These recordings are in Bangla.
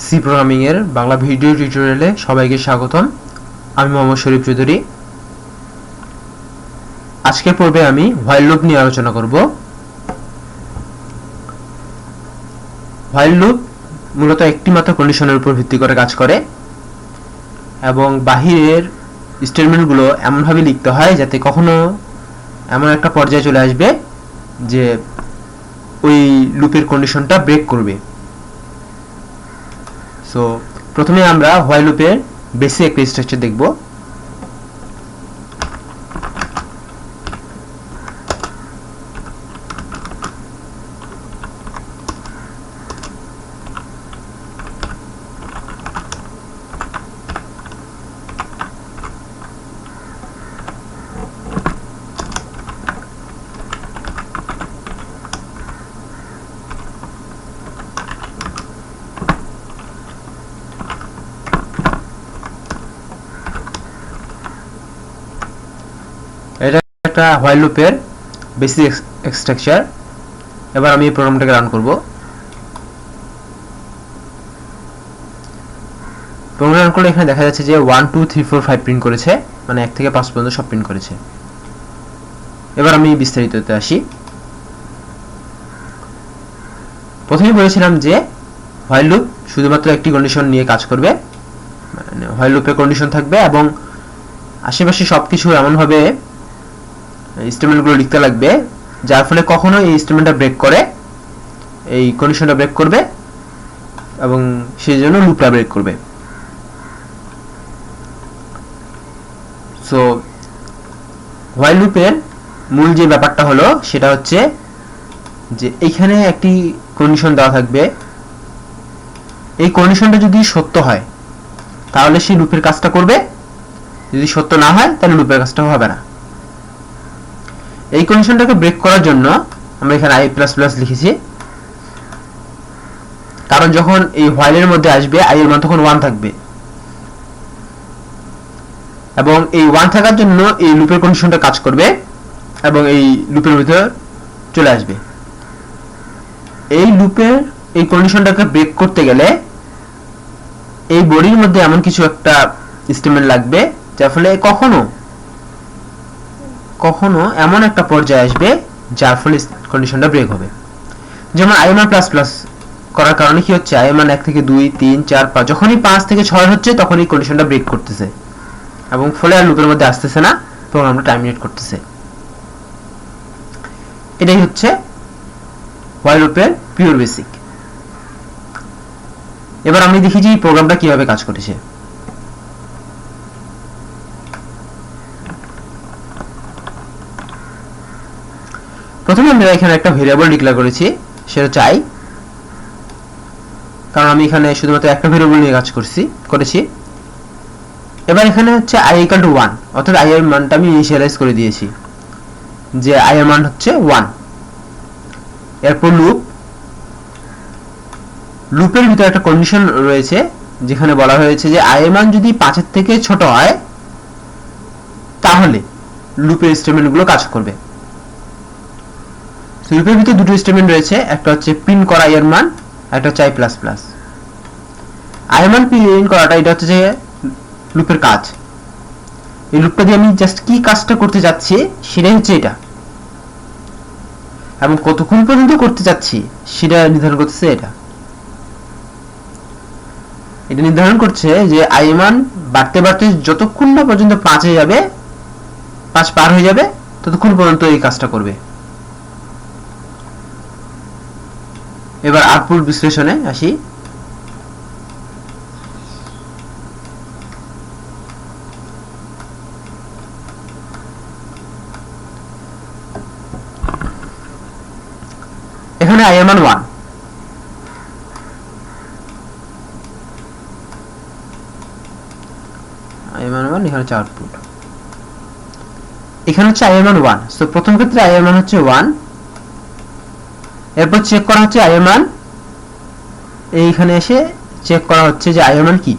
সি প্রোগ্রামিং এর বাংলা ভিডিও টিউটোরিয়ালে সবাইকে স্বাগতম। আমি মোহাম্মদ শরীফ চৌধুরী। আজকের পর্বে আমি হোয়াইল লুপ নিয়ে আলোচনা করব। হোয়াইল লুপ মূলত একটি মাত্র কন্ডিশনের উপর ভিত্তি করে কাজ করে এবং বাহিরের স্টেটমেন্টগুলো এমনভাবে লিখতে হয় যাতে কখনো এমন একটা পর্যায়ে চলে আসবে যে ওই লুপের কন্ডিশনটা ব্রেক করবে। সো প্রথমে আমরা হোয়াইল লুপের বেসিক একটা স্ট্রাকচার দেখব। এটা একটা হোয়াইল লুপের বেসিক স্ট্রাকচার। এবার আমি এই প্রোগ্রামটাকে রান করব। প্রোগ্রাম রান করলে এখানে দেখা যাচ্ছে যে 1 2 3 4 5 প্রিন্ট করেছে, মানে 1 থেকে 5 পর্যন্ত সব প্রিন্ট করেছে। এবার আমি বিস্তারিততে আসি। প্রথমেই বলেছিলাম যে হোয়াইল লুপ শুধুমাত্র একটি কন্ডিশন নিয়ে কাজ করবে, মানে হোয়াইল লুপের কন্ডিশন থাকবে এবং আশেপাশে সবকিছু এমনভাবে স্টেটমেন্টগুলো লিখতে লাগবে যার ফলে কখনো এই স্টেটমেন্টটা ব্রেক করে, এই কন্ডিশনটা ব্রেক করবে এবং সেই জন্য লুপটা ব্রেক করবে। সো হোয়াইল লুপের মূল যে ব্যাপারটা হলো সেটা হচ্ছে যে এইখানে একটি কন্ডিশন দেওয়া থাকবে। এই কন্ডিশনটা যদি সত্য হয় তাহলে সেই লুপের কাজটা করবে, যদি সত্য না হয় তাহলে লুপের কাজটা হবে না। এই কন্ডিশনটাকে ব্রেক করার জন্য আমরা এখানে i++ লিখেছি, কারণ যখন এই হোয়াইলের মধ্যে আসবে i এর মান তখন 1 থাকবে এবং এই 1 থাকার জন্য এই লুপের কন্ডিশনটা কাজ করবে এবং এই লুপের ভিতর চলে আসবে। এই লুপের এই কন্ডিশনটাকে ব্রেক করতে গেলে এই বডির মধ্যে এমন কিছু একটা স্টেটমেন্ট লাগবে যার ফলে কখনো কখনো এমন একটা পর্যায়ে আসবে যার ফলে কন্ডিশনটা ব্রেক হবে। যেমন i মান প্লাস করার কারণে কি হচ্ছে, i মান 1 থেকে 2 3 4 5 যখনই 5 থেকে 6 হচ্ছে তখনই কন্ডিশনটা ব্রেক করতেছে এবং ফলে আর লুপের মধ্যে আসতেছে না, প্রোগ্রামটা টার্মিনেট করতেছে। এটাই হচ্ছে হোয়াইল লুপের পিওর বেসিক। এবার আমি দেখি যে এই প্রোগ্রামটা কিভাবে কাজ করেছে। প্রথমে আমরা এখানে একটা ভেরিয়েবল ডিক্লেয়ার করেছি, সেটা হচ্ছে i, কারণ আমি এখানে শুধুমাত্র একটা ভেরিয়েবল নিয়ে কাজ করেছি। এবার এখানে হচ্ছে i = 1, অর্থাৎ i এর মানটা আমি ইনিশিয়ালাইজ করে দিয়েছি যে i এর মান হচ্ছে 1। এরপর লুপের ভিতরে একটা কন্ডিশন রয়েছে যেখানে বলা হয়েছে যে i এর মান যদি 5 এর থেকে ছোট হয় তাহলে লুপের স্টেটমেন্টগুলো কাজ করবে। লুপের ভিতরে দুটো স্টেটমেন্ট রয়েছে, একটা হচ্ছে প্রিন্ট করা i এর মান, একটা হচ্ছে i++। i এর মান প্রিন্ট করাটা এটা হচ্ছে যে লুপের কাজ। এই লুপটা দিয়ে আমি জাস্ট কি কাজটা করতে যাচ্ছি সেটাই হচ্ছে এটা, এবং কতক্ষণ পর্যন্ত করতে যাচ্ছি সেটা নির্ধারণ করতেছে এটা। এটা নির্ধারণ করছে যে i মান বাড়তে বাড়তে যতক্ষণ না পর্যন্ত 5 এ যাবে, 5 পার হয়ে যাবে ততক্ষণ পর্যন্ত এই কাজটা করবে। এবার আউটপুট বিশ্লেষণে আসি। এখানে i এর মান 1, এখানে হচ্ছে আউটপুট, এখানে হচ্ছে i এর মান 1। সো প্রথম ক্ষেত্রে i এর মান হচ্ছে 1। এরপর চেক করা হচ্ছে i এর মান, এইখানে এসে চেক করা হচ্ছে যে i এর মান কি।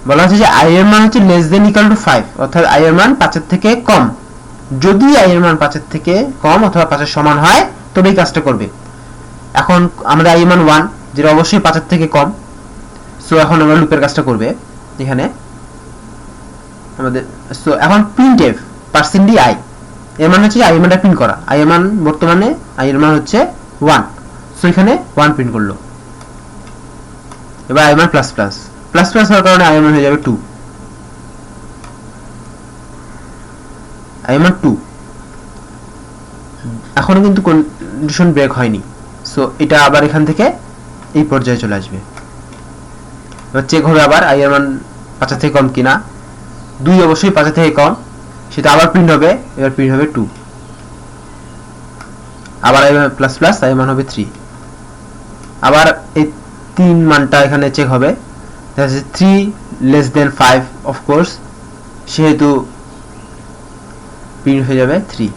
বলা হচ্ছে যে i এর মান হচ্ছে <= 5, অর্থাৎ i এর মান 5 এর থেকে কম। যদি i এর মান 5 এর থেকে কম অথবা 5 এর সমান হয় তবে এই কাজটা করবে। এখন আমাদের i এর মান 1, যেটা অবশ্যই 5 এর থেকে কম, সো এখন আমরা লুপের কাজটা করবে এখানে আমাদের। সো এখন প্রিন্টএফ %i এর মান হচ্ছে i এর মানটা প্রিন্ট করা, i এর মান বর্তমানে i এর মান হচ্ছে 1, সো এখানে 1 প্রিন্ট করলো। এবার i এর মান প্লাস প্লাস প্লাস প্লাস হওয়ার কারণে i এর মান হয়ে যাবে 2, i এর মান 2। এখনো কিন্তু কন্ডিশন ব্রেক হয়নি, সো এটা আবার এখান থেকে এই পর্যায়ে চলে আসবে। এবার চেক হবে আবার i এর মান 5 এর থেকে কম কিনা, 2 অবশ্যই 5 এর থেকে কম, সেটা আবার প্রিন্ট হবে। এবার প্রিন্ট হবে 2, আবার i প্লাস প্লাস i এর মান হবে 3, আবার এই 3 মানটা এখানে চেক হবে, 3 লেস দেন 5 অফ কোর্স, সেহেতু প্রিন্ট হয়ে যাবে 3,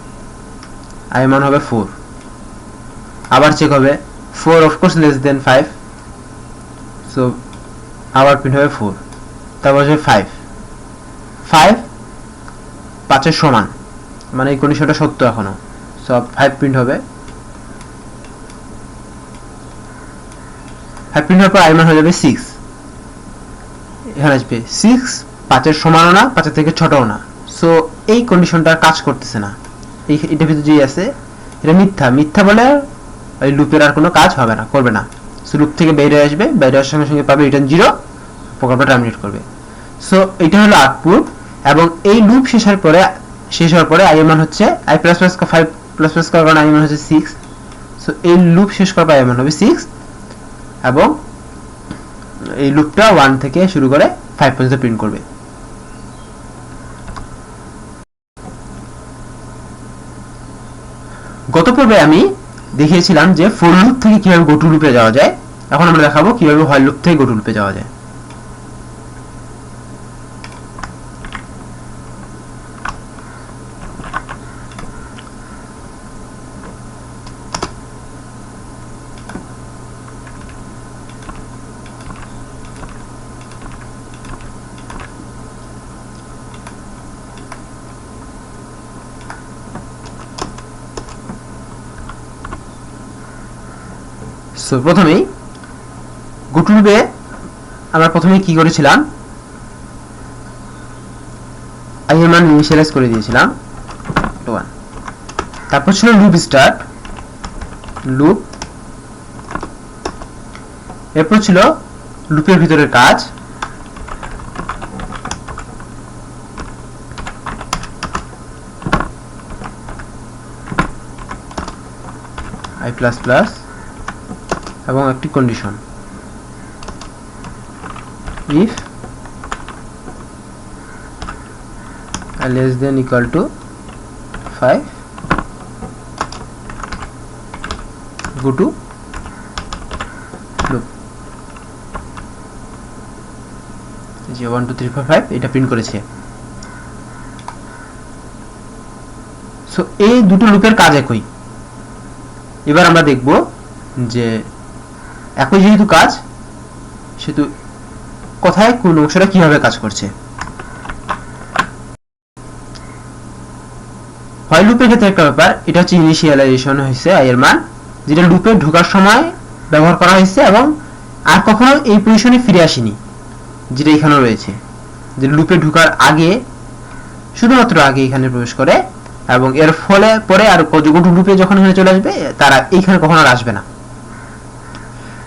i এর মান হবে 4, আবার চেক হবে 4 of course less than 5, so আবার প্রিন্ট হবে 4, তারপর হচ্ছে 5 5 এর সমান, মানে এই কন্ডিশনটা সত্য এখনো, সব 5 প্রিন্ট হবে। 5 প্রিন্ট হওয়ার পর i এর মান হয়ে যাবে 6, এখানে আসবে 6 5 এর সমানও না 5 এর থেকে ছোটও না, সো এই কন্ডিশনটা কাজ করতেছে না। এটা ভিতরে যে আছে এটা মিথ্যা, মিথ্যা বলে এই লুপের আর কোনো কাজ হবে না, করবে না। সো লুপ থেকে বেরিয়ে আসবে, বেরিয়ে আসার সঙ্গে সঙ্গে পাবে রিটার্ন 0, প্রোগ্রামটা টার্মিনেট করবে। সো এটা হলো আউটপুট। এবং এই লুপ শেষ হওয়ার পরে i এর মান হচ্ছে i plus plus 5 plus plus করার কারণে i এর মান হচ্ছে 6, সো এই লুপ শেষ করার পর i এর মান হবে 6, এবং এই লুপটা 1 থেকে শুরু করে 5 পর্যন্ত প্রিন্ট করবে। গত পর্বে আমি দেখিয়েছিলাম যে ফর লুপ থেকে কিভাবে গো টু লুপে যাওয়া যায়, এখন আমরা দেখাবো কিভাবে হোয়াইল লুপ থেকে গো টু লুপে যাওয়া যায়। সো প্রথমেই গো টু লুপে আমরা প্রথমে কি করেছিলাম, i এর মান ইনিশিয়ালাইজ করে দিয়েছিলাম 1, তারপর ছিল লুপ স্টার্ট লুপ, এরপর ছিল লুপের ভিতরের কাজ, i প্লাস প্লাস এবং একটি condition, if i less than equal to 5 go to loop, যে 1 2 3 4 5 এটা প্রিন্ট করেছে। সো এই দুটো লুপের কাজ একই। এবার আমরা দেখব যে একই যেহেতু কাজ, সেহেতু কোথায় কোন অংশটা কিভাবে কাজ করছে। হোয়াইল লুপের ক্ষেত্রে একটা ব্যাপার, এটা হচ্ছে ইনিশিয়ালাইজেশন হয়েছে i এর মান, যেটা লুপে ঢোকার সময় ব্যবহার করা হয়েছে এবং আর কখনো এই পজিশনে ফিরে আসেনি, যেটা এখানেও রয়েছে, যে লুপে ঢোকার আগে শুধুমাত্র আগে এখানে প্রবেশ করে, এবং এর ফলে পরে আর লুপে যখন এখানে চলে আসবে তারা এইখানে কখনো আর আসবে না।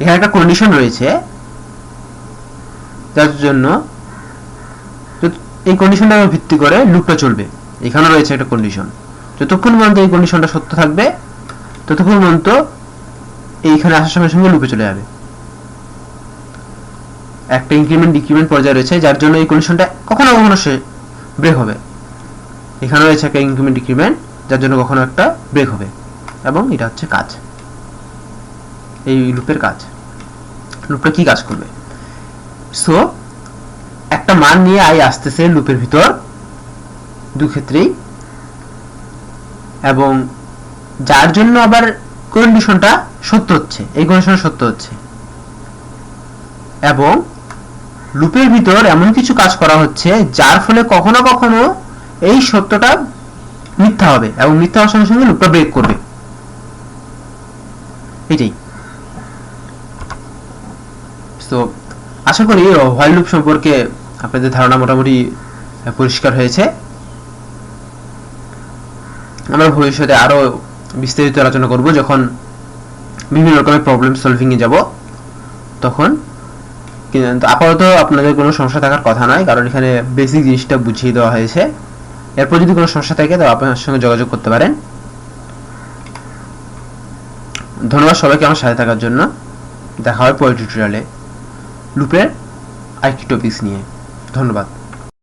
এখানে একটা কন্ডিশন রয়েছে, যার জন্য এই কন্ডিশনটার ভিত্তি করে লুপটা চলবে। এখানে রয়েছে একটা কন্ডিশন, যতক্ষণ পর্যন্ত এই কন্ডিশনটা সত্য থাকবে ততক্ষণ পর্যন্ত এইখানে আসার সঙ্গে সঙ্গে লুপে চলে যাবে। একটা ইনক্রিমেন্ট ডিক্রিমেন্ট পর্যায়ে রয়েছে, যার জন্য এই কন্ডিশনটা কখনো কখনো ব্রেক হবে। এখানে রয়েছে একটা ইনক্রিমেন্ট ডিক্রিমেন্ট, যার জন্য কখনো একটা ব্রেক হবে, এবং এটা হচ্ছে কাজ, এই লুপের কাজ। লুপটা কি কাজ করবে? সো একটা মান নিয়ে i আসতেছে লুপের ভিতর দু ক্ষেত্রেই, এবং যার জন্য আবার কন্ডিশনটা সত্য হচ্ছে, এই কন্ডিশন সত্য হচ্ছে, এবং লুপের ভিতর এমন কিছু কাজ করা হচ্ছে যার ফলে কখনো কখনো এই সত্যটা মিথ্যা হবে, এবং মিথ্যা হওয়ার সঙ্গে সঙ্গে লুপটা ব্রেক করবে। এটাই। সো আশা করি হোয়াইল লুপ সম্পর্কে আপনাদের ধারণা মোটামুটি পরিষ্কার হয়েছে। আমরা ভবিষ্যতে আরো বিস্তারিত আলোচনা করব যখন বিভিন্ন রকমের প্রবলেম সলভিং এ যাব তখন। কিন্তু আপাতত আপনাদের কোনো সমস্যা থাকার কথা নয়, কারণ এখানে বেসিক জিনিসটা বুঝিয়ে দেওয়া হয়েছে। এরপর যদি কোনো সমস্যা থাকে তো আপনার সঙ্গে যোগাযোগ করতে পারেন। ধন্যবাদ সবাইকে আমার সাথে থাকার জন্য। দেখা হবে পরের টিউটোরিয়ালে লুপের আরেকটি টপিকস নিয়ে। ধন্যবাদ।